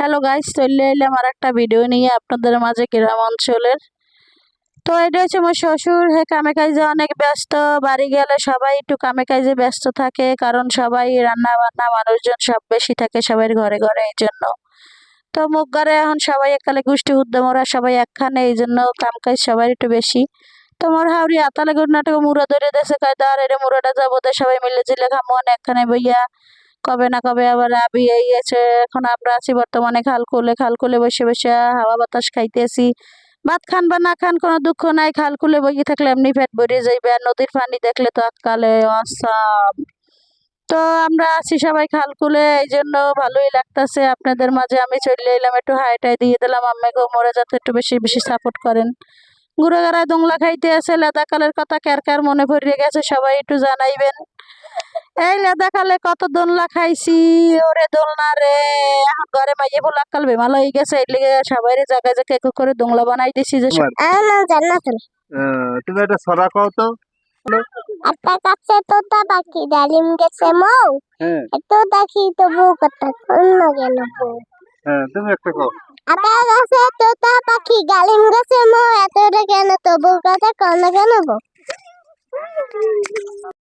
Hello guys, চলে এলাম আর একটা ভিডিও নিয়ে আপনাদের মাঝে গ্রাম অঞ্চলের। তো এটা হচ্ছে আমার শ্বশুর। কামে কাজে অনেক ব্যস্ত। বাড়ি গেলে সবাই একটু কামে কাজে ব্যস্ত থাকে, কারণ সবাই রান্না বান্না মানুষজন সব বেশি থাকে সবাই ঘরে ঘরে, এই জন্য। তো মুখ ঘরে এখন সবাই এককালে গোষ্ঠী উদ্যমরা সবাই একখানে, এই জন্য কাম কাজ সবাই একটু বেশি। তোমার হাওড়ি আতালে নাটক মুড়া ধরে দেশে কায়দার এর মুড়াটা যাবো সবাই মিলে জিলে খামন একখানে বইয়া। কবে না কবে আবার আবি এই আছে। এখন আমরা আছি বর্তমানে খালকুলে বসে বসে হাওয়া বাতাস খাইতেছি। ভাত খান বা না খান কোনো দুঃখ নাই, খালকুলে বসে থাকলে এমনি পেট ভরে যাইবে। আর নদীর পানি দেখলে তো এককালে অসাম। তো আমরা আছি সবাই খালকুলে, এই জন্য ভালোই লাগতেছে। আপনাদের মাঝে আমি চলে এলাম, একটু হাইটাই দিয়ে দিলাম আম্মাকে মোরে, যাতে একটু বেশি বেশি সাপোর্ট করেন। ঘুরে গাড়ায় দোংলা খাইতে আছে, লেদা কালের কথা কার কার মনে ভরিয়ে গেছে সবাই একটু জানাইবেন। এই লেদা কালে কত দোলনা খাইছি, ওরে দোলনা রে। এখন ঘরে মাইয়ে ফুল আক্কাল বেমাল হয়ে গেছে, এই লিগে সবাই জায়গায় জায়গায় এক করে দোংলা বানাই দিছি যে তুমি একটা ছড়া কও তো। একটা কাছে তোতা পাখি ডালিম গেছে মৌ, তো দেখি তো বউ কথা অন্য গেল বউ। তুমি একটা কও। একটা কাছে তোতা পাখি ডালিম গেছে মৌ, এত কেন তো বউ কথা কন্য কেন বউ।